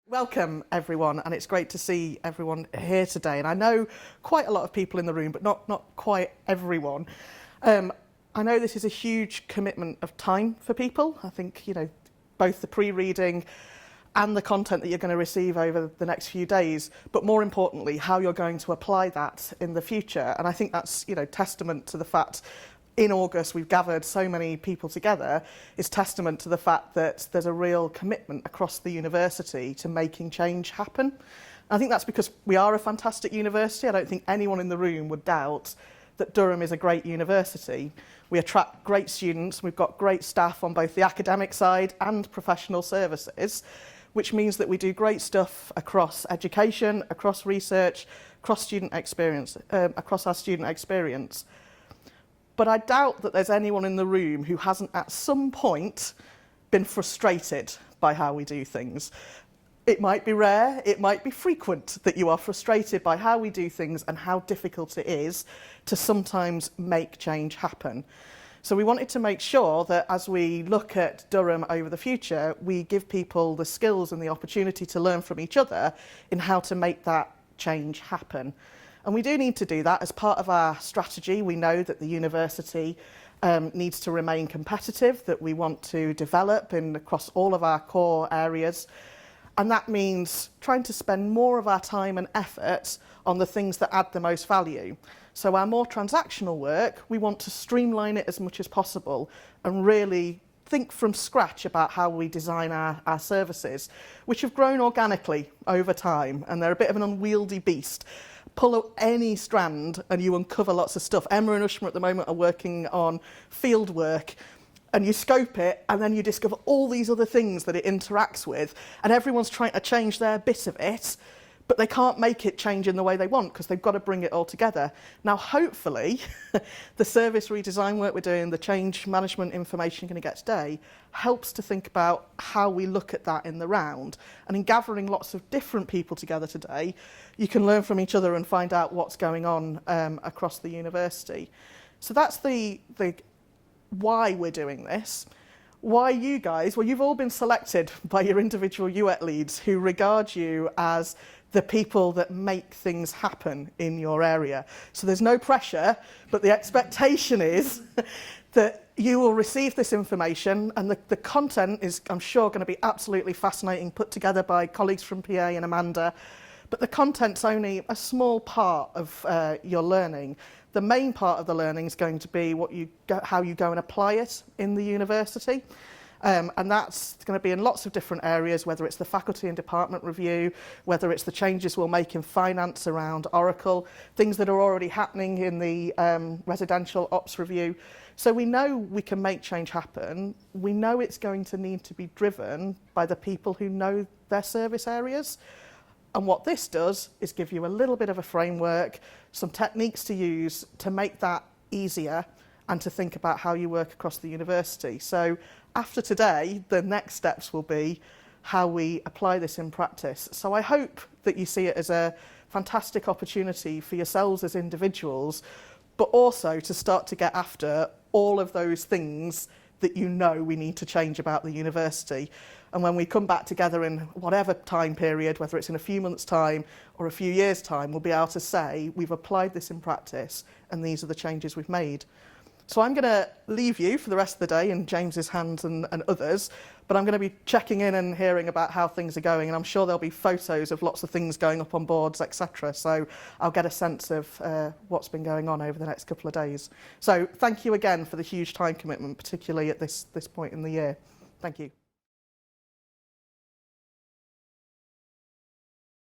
Welcome everyone, and it's great to see everyone here today. And I know quite a lot of people in the room, but not quite everyone. I know this is a huge commitment of time for people. I think, both the pre-reading and the content that you're going to receive over the next few days, but more importantly, how you're going to apply that in the future. And I think that's, testament to the fact in August we've gathered so many people together is testament to the fact that there's a real commitment across the university to making change happen. And I think that's because we are a fantastic university. I don't think anyone in the room would doubt that Durham is a great university. We attract great students, we've got great staff on both the academic side and professional services, which means that we do great stuff across education, across research, across student experience, across our student experience. But I doubt that there's anyone in the room who hasn't at some point been frustrated by how we do things. It might be rare, it might be frequent that you are frustrated by how we do things and how difficult it is to sometimes make change happen. So we wanted to make sure that as we look at Durham over the future, we give people the skills and the opportunity to learn from each other in how to make that change happen. And we do need to do that as part of our strategy. We know that the university needs to remain competitive, that we want to develop across all of our core areas. And that means trying to spend more of our time and effort on the things that add the most value. So our more transactional work, we want to streamline it as much as possible and really think from scratch about how we design our services, which have grown organically over time, and they're a bit of an unwieldy beast. Pull out any strand and you uncover lots of stuff. Emma and Ushma at the moment are working on field work, and you scope it and then you discover all these other things that it interacts with, and everyone's trying to change their bit of it, but they can't make it change in the way they want because they've got to bring it all together. Now, hopefully, the service redesign work we're doing, the change management information you're going to get today, helps to think about how we look at that in the round. And in gathering lots of different people together today, you can learn from each other and find out what's going on across the university. So that's the why we're doing this. Why you guys? Well, you've all been selected by your individual UET leads who regard you as the people that make things happen in your area. So there's no pressure, but the expectation is that you will receive this information, and the content is, I'm sure, going to be absolutely fascinating, put together by colleagues from PA and Amanda. But the content's only a small part of your learning. The main part of the learning is going to be how you go and apply it in the university. And that's going to be in lots of different areas, whether it's the faculty and department review, whether it's the changes we'll make in finance around Oracle, things that are already happening in the residential ops review. So we know we can make change happen. We know it's going to need to be driven by the people who know their service areas. And what this does is give you a little bit of a framework, some techniques to use to make that easier and to think about how you work across the university. So after today, the next steps will be how we apply this in practice. So I hope that you see it as a fantastic opportunity for yourselves as individuals, but also to start to get after all of those things that we need to change about the university. And when we come back together in whatever time period, whether it's in a few months' time or a few years' time, we'll be able to say we've applied this in practice and these are the changes we've made. So I'm going to leave you for the rest of the day in James's hands and others, but I'm going to be checking in and hearing about how things are going, and I'm sure there'll be photos of lots of things going up on boards, etc. So I'll get a sense of what's been going on over the next couple of days. So thank you again for the huge time commitment, particularly at this point in the year. Thank you.